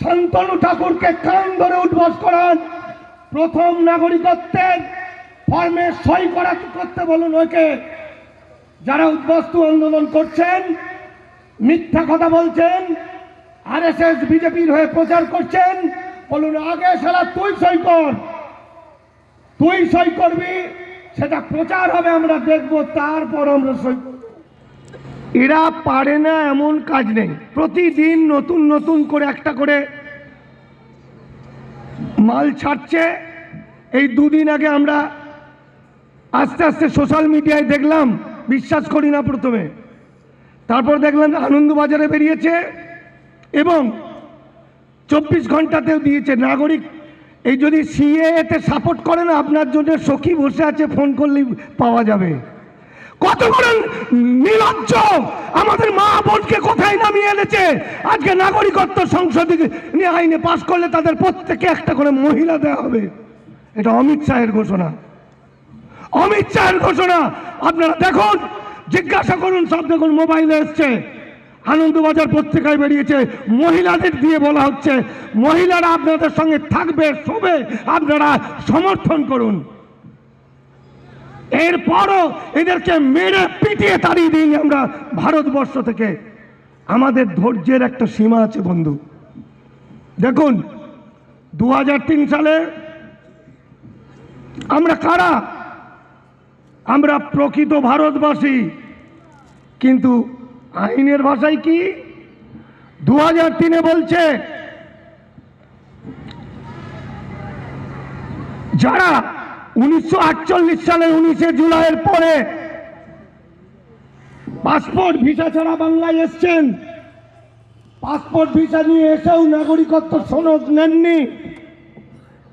শান্তনু ঠাকুরকে কান ধরে উঠবাস করান, প্রথম নাগরিকত্বের ফর্মে সই করতে বলুন ওকে। যারা উদ্বাস্তু আন্দোলন করছেন, মিথ্যা কথা বলছেন, আরএসএস বিজেপির হয়ে প্রচার করছেন, বলুন আগে সারা তুই সই কর, তুই সই করবি, সেটা প্রচার হবে, আমরা দেখব, তারপর আমরা সই করব। এরা পারে না এমন কাজ নেই। প্রতিদিন নতুন নতুন করে একটা করে মাল ছাড়ছে। এই দুদিন আগে আমরা আস্তে আস্তে সোশ্যাল মিডিয়ায় দেখলাম, বিশ্বাস করি না প্রথমে, তারপর দেখলাম আনন্দবাজারে বেরিয়েছে এবং 24 ঘন্টাতেও দিয়েছে। নাগরিক এই যদি সিএএতে সাপোর্ট করে না, আপনার জন্য সখী বসে আছে, ফোন করলেই পাওয়া যাবে। কত বড় নির্লজ্জ! আমাদের মা বোনকে কোথায় নামিয়ে এনেছে। আজকে নাগরিকত্ব সংশোধনী আইনে পাশ করলে তাদের প্রত্যেকে একটা করে মহিলা দেওয়া হবে। এটা অমিত শাহের ঘোষণা, অমিত শাহের ঘোষণা। আপনারা দেখুন, জিজ্ঞাসা করুন, সব দেখুন, মোবাইলে এসছে, আনন্দবাজার পত্রিকায় বেরিয়েছে, মহিলাদের দিয়ে বলা হচ্ছে মহিলারা আপনাদের সঙ্গে থাকবে, শোবে, আপনারা সমর্থন করুন। এরপরও এদেরকে মেরে পিটিয়ে তাড়িয়ে দিন আমরা ভারতবর্ষ থেকে। আমাদের ধৈর্যের একটা সীমা আছে বন্ধু। দেখুন 2003 সালে আমরা কারা? আমরা প্রকৃত ভারতবাসী। কিন্তু আইনের ভাষায় কি 2003-এ বলছে, যারা 1948 সালে 19শে জুলাইয়ের পরে পাসপোর্ট ভিসা ছাড়া বাংলায় এসছেন, পাসপোর্ট ভিসা নিয়ে এসেও নাগরিকত্ব সনদ নেননি,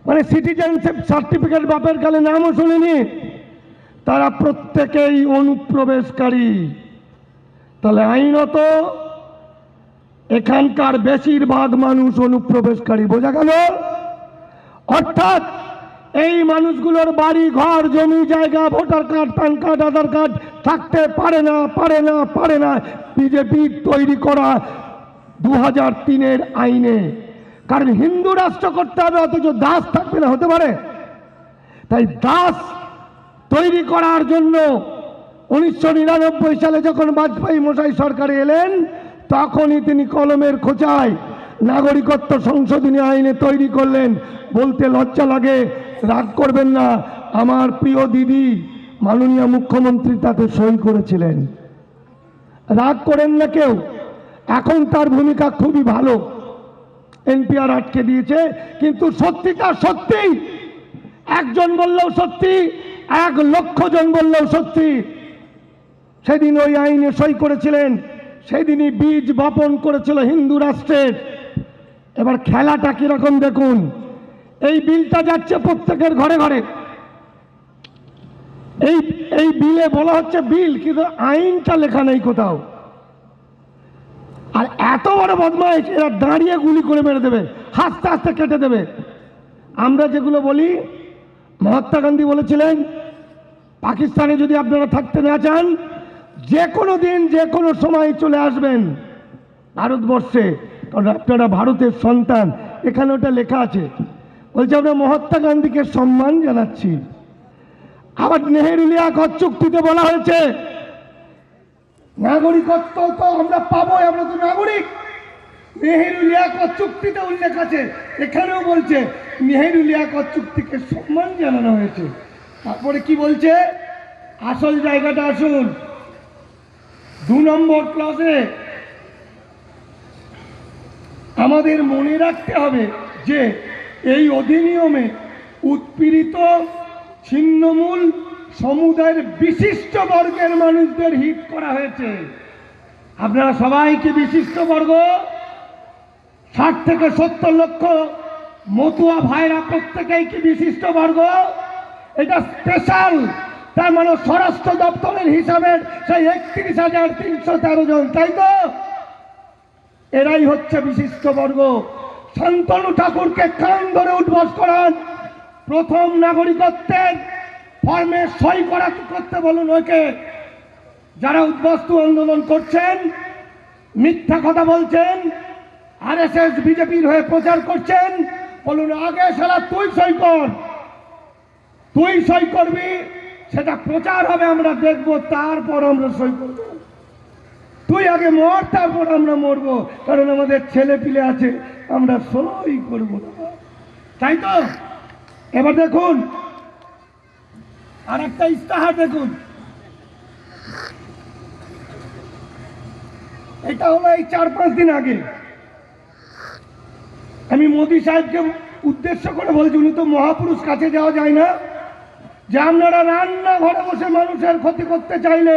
মানে সিটিজেনশিপ সার্টিফিকেট বাপের কালে নামও শুনিনি, তারা প্রত্যেকেই অনুপ্রবেশকারী। তাহলে আইনত এখানকার বেশিরভাগ মানুষ অনুপ্রবেশকারী, বোঝা গেল? অর্থাৎ এই মানুষগুলোর বাড়ি ঘর জমি জায়গা ভোটার কার্ড প্যান কার্ড আধার কার্ড থাকতে পারে না, পারে না, পারে না বিজেপি তৈরি করা 2003-এর আইনে। কারণ হিন্দু রাষ্ট্র করতে হবে, অথচ দাস থাকবে না, হতে পারে? তাই দাস তৈরি করার জন্য 1999 সালে যখন বাজপেয়ী মশাই সরকারে এলেন, তখনই তিনি কলমের খোঁচায় নাগরিকত্ব সংশোধনী আইনে তৈরি করলেন। বলতে লজ্জা লাগে, রাগ করবেন না, আমার প্রিয় দিদি মাননীয় মুখ্যমন্ত্রী তাতে সই করেছিলেন। রাগ করেন না কেউ, এখন তার ভূমিকা খুবই ভালো, এনপিআর আটকে দিয়েছে। কিন্তু সত্যিটা সত্যি, একজন বললেও সত্যি, 1 লক্ষ জন বললেও সত্যি। সেদিন ওই আইনে সই করেছিলেন, সেদিনই বীজ বপন করেছিল হিন্দু রাষ্ট্রের। এবার খেলাটা কিরকম দেখুন, এই বিলটা যাচ্ছে প্রত্যেকের ঘরে ঘরে। এই বিলে বলা হচ্ছে বিল, কিন্তু আইনটা লেখা নেই কোথাও। আর এত বড় বদমাইশ, এরা দাঁড়িয়ে গুলি করে মেরে দেবে, হাসতে হাসতে কেটে দেবে। আমরা যেগুলো বলি, মহাত্মা গান্ধী বলেছিলেন, পাকিস্তানে যদি আপনারা থাকতে না চান, যে কোনো দিন যে কোনো সময় চলে আসবেন ভারতবর্ষে, কারণ আপনারা ভারতের সন্তান। এখানে ওটা লেখা আছে। বলছে আমরা মহাত্মা গান্ধীকে সম্মান জানাচ্ছি। আবার নেহেরু লিয়াকত চুক্তিতে বলা হয়েছে নাগরিকত্ব তো আমরা পাবোই, আমরা তো নাগরিক। নেহেরু লিয়াকত চুক্তিতে উল্লেখ আছে, এখানেও বলছে নেহেরু লিয়াকত চুক্তিকে সম্মান জানানো হয়েছে। তারপরে কি বলছে, আসল জায়গাটা আসুন, 2 নম্বর ক্লাসে আমাদের মনে রাখতে হবে যে এই অধিনিয়মে উৎপীড়িত ছিন্নমূল সমুদায়ের বিশিষ্ট বর্গের মানুষদের হিত করা হয়েছে। আপনারা সবাই কি বিশিষ্ট বর্গ? 60 থেকে 70 লক্ষ মতুয়া ভাইরা প্রত্যেকেই কি বিশিষ্ট বর্গ? এটা স্পেশাল। তার মানে স্বরাষ্ট্র দপ্তরের হিসাবের সেই 31,313 জন, তাই তো? এরাই হচ্ছে বিশিষ্ট বর্গ। শান্তনু ঠাকুরকে কান ধরে উঠবাস করান, প্রথম নাগরিকত্বের ফর্মে সই করতে বলুন ওকে। যারা উদ্বাস্তু আন্দোলন করছেন, মিথ্যা কথা বলছেন, আরএসএস বিজেপির হয়ে প্রচার করছেন, বলুন আগে শালা তুই সই কর, তুই সই করবি, সেটা প্রচার হবে, আমরা দেখব, তারপর আমরা সই করব। তুই আগে মর, তারপর আমরা মরবো, কারণ আমাদের ছেলে পিলে আছে, আমরা সই করব না। তাই তো এবার দেখুন আর একটা ইস্তাহার দেখুন, এটা হলো এই 4-5 দিন আগে। আমি মোদী সাহেবকে উদ্দেশ্য করে বলছি, উনি তো মহাপুরুষ, কাছে যাওয়া যায় না, যে আপনারা রান্নাঘরে বসে মানুষের ক্ষতি করতে চাইলে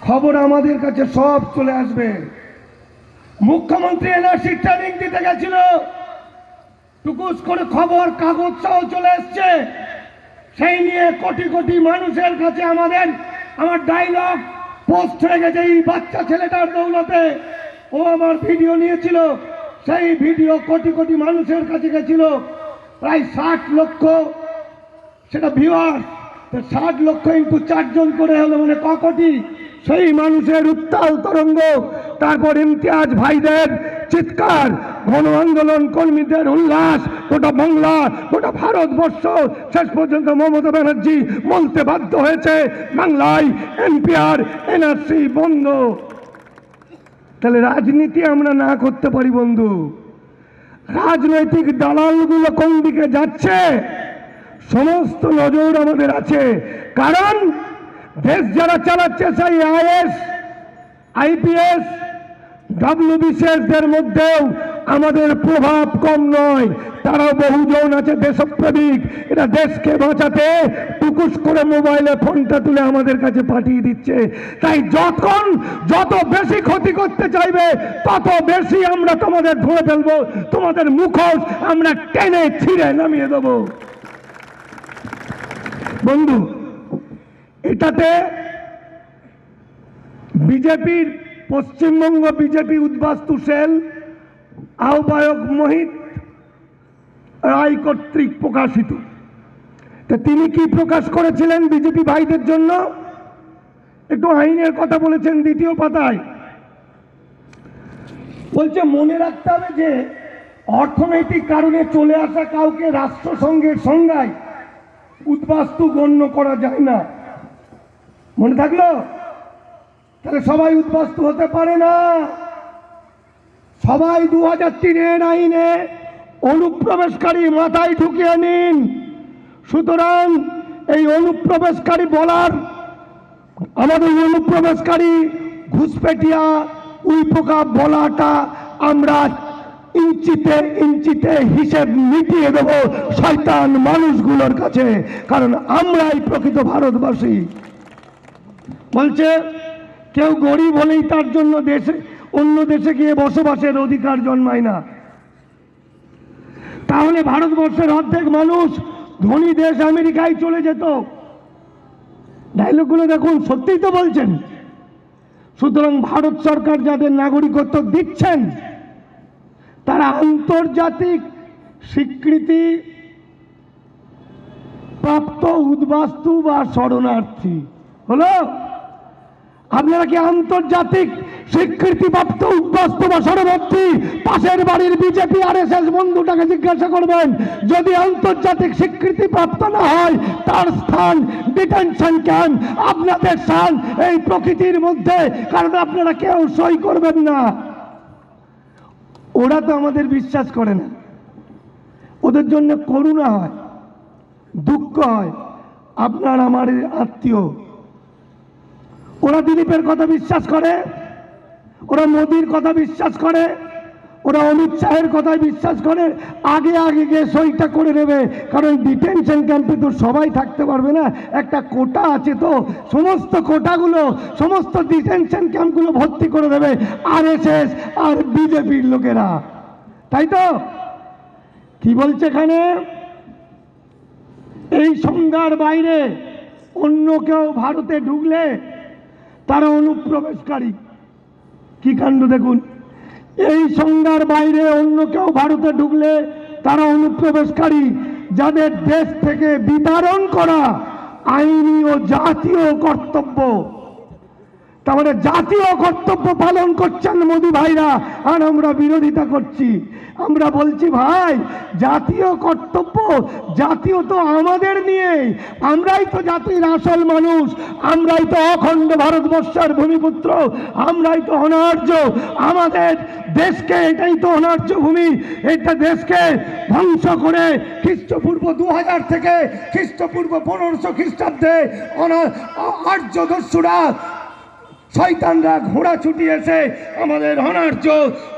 খবর আমাদের কাছে সব চলে আসবে। মুখ্যমন্ত্রী এনআরসি ট্রেনিং দিতে গেছিল, টুকুস করে খবর কাগজ সহ চলে এসছে, সেই নিয়ে কোটি কোটি মানুষের কাছে আমার ডায়লগ পোস্ট হয়ে গেছে। এই বাচ্চা ছেলেটার দৌলতে ও আমার ভিডিও নিয়েছিল, সেই ভিডিও কোটি কোটি মানুষের কাছে গেছিল, প্রায় 60 লক্ষ সেটা ভিউয়ার, 60 লক্ষ ইন্টু 4 জন করে হলো মানে ক কোটি, সেই মানুষের উত্তাল তরঙ্গ, তারপর ইমতিয়াজ ভাইদের চিৎকার, গণ আন্দোলন কর্মীদের উল্লাস, গোটা বাংলা গোটা ভারতবর্ষ, শেষ পর্যন্ত মমতা ব্যানার্জি বলতে বাধ্য হয়েছে বাংলায় এনপিআর এনআরসি বন্ধ। তাহলে রাজনীতি আমরা না করতে পারি বন্ধু, রাজনৈতিক দালালগুলো কোন দিকে যাচ্ছে সমস্ত নজর আমাদের আছে। কারণ দেশ যারা চালাচ্ছে সেই আইএস আইপিএস ডব্লিউবিসিএসদের মধ্যেও আমাদের প্রভাব কম নয়, তারাও বহুজন আছে দেশপ্রেমিক, এরা দেশকে বাঁচাতে টুকুস করে মোবাইলে ফোনটা তুলে আমাদের কাছে পাঠিয়ে দিচ্ছে। তাই যত বেশি ক্ষতি করতে চাইবে তত বেশি আমরা তোমাদের ধরে ফেলবো, তোমাদের মুখোশ আমরা টেনে ছিঁড়ে নামিয়ে দেবো। বন্ধু, এটাতে বিজেপির পশ্চিমবঙ্গ বিজেপি উদ্বাস্তু সেল আহ্বায়ক মোহিত রায় কর্তৃক প্রকাশিত। তা তিনি কি প্রকাশ করেছিলেন বিজেপি ভাইদের জন্য? একটু আইনের কথা বলেছেন দ্বিতীয় পাতায়, বলছে মনে রাখতে হবে যে অর্থনৈতিক কারণে চলে আসা কাউকে রাষ্ট্রসংঘের সংজ্ঞায় উদ্বাস্তু গণ্য করা যায় না। মনে থাকলো? তাহলে সবাই উদ্বাস্তু হতে পারে না। সবাই 2003 আইনে অনুপ্রবেশকারী মাথায় ঢুকিয়ে নিন। সুতরাং এই অনুপ্রবেশকারী বলার, আমাদের অনুপ্রবেশকারী ঘুষপেটিয়া উইপোকা বলাটা আমরা ইঞ্চিতে ইঞ্চিতে হিসেব মিটিয়ে দেব শয়তান মানুষগুলোর কাছে, কারণ আমরাই প্রকৃত ভারতবাসী। বলছে কেউ গরিব হলেই তার জন্য অন্য দেশে গিয়ে বসবাসের অধিকার জন্মায় না। তাহলে ভারতবর্ষের অর্ধেক মানুষ ধনী দেশ আমেরিকায় চলে যেত। ডায়লগগুলো দেখুন, সত্যিই তো বলছেন। সুতরাং ভারত সরকার যাদের নাগরিকত্ব দিচ্ছেন তারা আন্তর্জাতিক স্বীকৃতি প্রাপ্ত উদ্বাস্তু বা শরণার্থী হলো। আপনারা কি আন্তর্জাতিক স্বীকৃতিপ্রাপ্ত উদ্বাস্তু বা শরণার্থী? পাশের বাড়ির বিজেপি আরএসএস বন্ধুটাকে জিজ্ঞাসা করবেন, যদি আন্তর্জাতিক স্বীকৃতি প্রাপ্ত না হয় তার স্থান ডিটেনশন ক্যাম্প, আপনাদের স্থান এই প্রকৃতির মধ্যে, কারণ আপনারা কেউ সই করবেন না। ওরা তো আমাদের বিশ্বাস করে না, ওদের জন্য করুণা হয়, দুঃখ হয়। আপনার আমার আত্মীয়, ওরা দিলীপের কথা বিশ্বাস করে, ওরা মোদির কথা বিশ্বাস করে, ওরা অমিত শাহের কথায় বিশ্বাস করে, আগে আগে গিয়ে সইটা করে নেবে। কারণ ডিটেনশন ক্যাম্পে তো সবাই থাকতে পারবে না, একটা কোটা আছে, তো সমস্ত কোটাগুলো, সমস্ত ডিটেনশন ক্যাম্পগুলো ভর্তি করে দেবে আরএসএস আর বিজেপির লোকেরা। তাই তো? কি বলছে এখানে? এই সংজ্ঞার বাইরে অন্য কেউ ভারতে ঢুকলে তারা অনুপ্রবেশকারী। কি কাণ্ড দেখুন, এই সংজ্ঞার বাইরে অন্য কেউ ভারতে ঢুকলে তারা অনুপ্রবেশকারী, যাদের দেশ থেকে বিতাড়ন করা আইনি ও জাতীয় কর্তব্য। তার মানে জাতীয় কর্তব্য পালন করছেন মোদি ভাইরা, আর আমরা বিরোধিতা করছি। আমরা বলছি ভাই, জাতীয় কর্তব্য, জাতীয় তো আমাদের নিয়ে, আমরাই তো জাতির আসল মানুষ, আমরাই তো অখণ্ড ভারতবর্ষের ভূমিপুত্র, আমরাই তো অনার্য। আমাদের দেশকে, এটাই তো অনার্য ভূমি, এটা দেশকে ধ্বংস করে খ্রিস্টপূর্ব 2000 থেকে খ্রিস্টপূর্ব 1500 খ্রিস্টাব্দে আর্য দস্যুরা, শয়তানরা ঘোড়া ছুটিয়েছে আমাদের অনার্য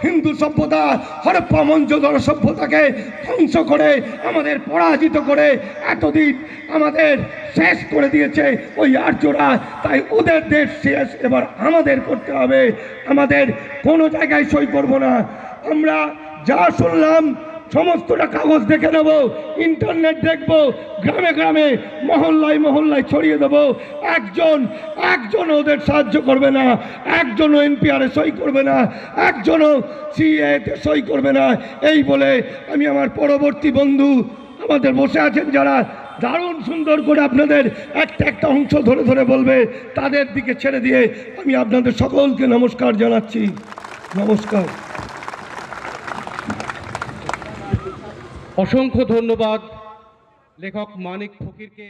হিন্দু সভ্যতা, হরপ্পা মহেঞ্জোদারো সভ্যতাকে ধ্বংস করে, আমাদের পরাজিত করে এতদিন আমাদের শেষ করে দিয়েছে ওই আর্যরা। তাই ওদের দেশ শেষ, এবার আমাদের করতে হবে। আমাদের কোনো জায়গায় সই করব না। আমরা যা শুনলাম সমস্তটা কাগজ দেখে নেব, ইন্টারনেট দেখব, গ্রামে গ্রামে মহল্লায় মহল্লায় ছড়িয়ে দেব। একজন ওদের সাহায্য করবে না, একজনও এনপিআরে সই করবে না, একজনও সিএতে সই করবে না। এই বলে আমি আমার পরবর্তী বন্ধু আমাদের বসে আছেন যারা দারুণ সুন্দর করে আপনাদের একটা একটা অংশ ধরে ধরে বলবে, তাদের দিকে ছেড়ে দিয়ে আমি আপনাদের সকলকে নমস্কার জানাচ্ছি। নমস্কার। অসংখ্য ধন্যবাদ লেখক মানিক ফকিরকে।